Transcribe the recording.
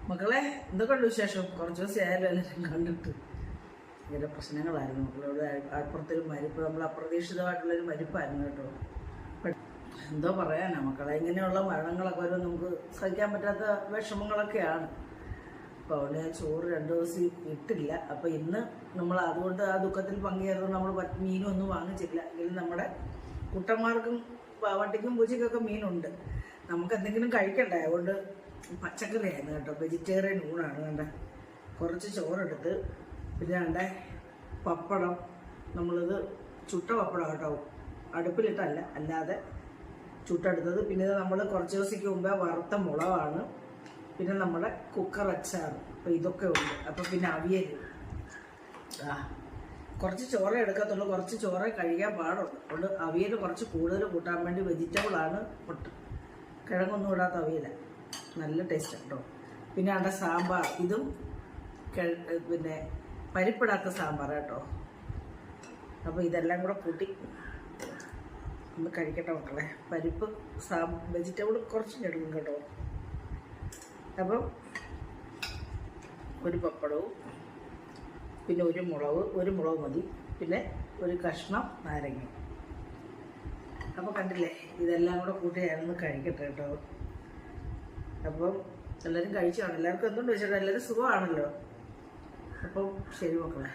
മക്കളെ എന്തൊക്കെയുണ്ട് വിശേഷം? കുറച്ച് ദിവസം ആയാലും എല്ലാവരും കണ്ടിട്ട് ഇങ്ങനെ പ്രശ്നങ്ങളായിരുന്നു മക്കളോട്. അപ്പുറത്തൊരു മരിപ്പ്, നമ്മൾ അപ്രതീക്ഷിതമായിട്ടുള്ളൊരു മരിപ്പായിരുന്നു കേട്ടോ. എന്തോ പറയാനാ മക്കളെ, ഇങ്ങനെയുള്ള മരണങ്ങളൊക്കെ വരും നമുക്ക് സഹിക്കാൻ പറ്റാത്ത വിഷമങ്ങളൊക്കെയാണ്. അപ്പോൾ അവിടെ ഞാൻ ചോറ് 2 ദിവസം ഇട്ടില്ല. അപ്പോൾ ഇന്ന് നമ്മൾ അതുകൊണ്ട് ആ ദുഃഖത്തിൽ പങ്കുചേർന്ന് നമ്മൾ മീനും ഒന്നും വാങ്ങിച്ചില്ല. എങ്കിലും നമ്മുടെ കുട്ടന്മാർക്കും വട്ടിക്കും പൂച്ചയ്ക്കൊക്കെ മീനുണ്ട്. നമുക്ക് എന്തെങ്കിലും കഴിക്കണ്ടേ, അതുകൊണ്ട് പച്ചക്കറിയായിരുന്നു കേട്ടോ. വെജിറ്റേറിയൻ ഊണാണ്. കണ്ട കുറച്ച് ചോറെടുത്ത്, പിന്നെ കണ്ട പപ്പടം, നമ്മളിത് ചുട്ട പപ്പടം കേട്ടോ, അടുപ്പിലിട്ടല്ല, അല്ലാതെ ചുട്ടെടുത്തത്. പിന്നെ നമ്മൾ കുറച്ച് ദിവസത്തേക്ക് മുമ്പേ വറുത്ത മുളകാണ്. പിന്നെ നമ്മുടെ കുക്കർ അച്ചാറ്. അപ്പോൾ ഇതൊക്കെ ഉണ്ട്. അപ്പോൾ പിന്നെ അവിയൽ. കുറച്ച് ചോറേ എടുക്കത്തുള്ളൂ, കുറച്ച് ചോറേ കഴിക്കാൻ പാടുള്ളൂ. അതുകൊണ്ട് അവിയൽ കുറച്ച് കൂടുതൽ കൂട്ടാൻ വേണ്ടി വെജിറ്റബിളാണ് പൊട്ട്, കിഴങ്ങൊന്നും ഇടാത്ത അവിയലാണ്. നല്ല ടേസ്റ്റ് കേട്ടോ. പിന്നെ അവിടെ സാമ്പാർ, ഇതും പിന്നെ പരിപ്പിടാത്ത സാമ്പാർ കേട്ടോ. അപ്പോൾ ഇതെല്ലാം കൂടെ കൂട്ടി ഒന്ന് കഴിക്കട്ടെ മക്കളെ. പരിപ്പ് വെജിറ്റബിൾ കുറച്ച് എടുക്കും കേട്ടോ. അപ്പം ഒരു പപ്പടവും, പിന്നെ ഒരു മുളക് മതി, പിന്നെ ഒരു കഷ്ണം നാരങ്ങ. അപ്പോൾ കണ്ടില്ലേ, ഇതെല്ലാം കൂടെ കൂട്ടി ഞാനൊന്ന് കഴിക്കട്ടെ കേട്ടോ. അപ്പം എല്ലാവരും കഴിച്ചാണ്, എല്ലാവർക്കും എന്തുകൊണ്ട് വെച്ചിട്ട് എല്ലാവരും സുഖമാണല്ലോ. അപ്പം ശരി മക്കളെ.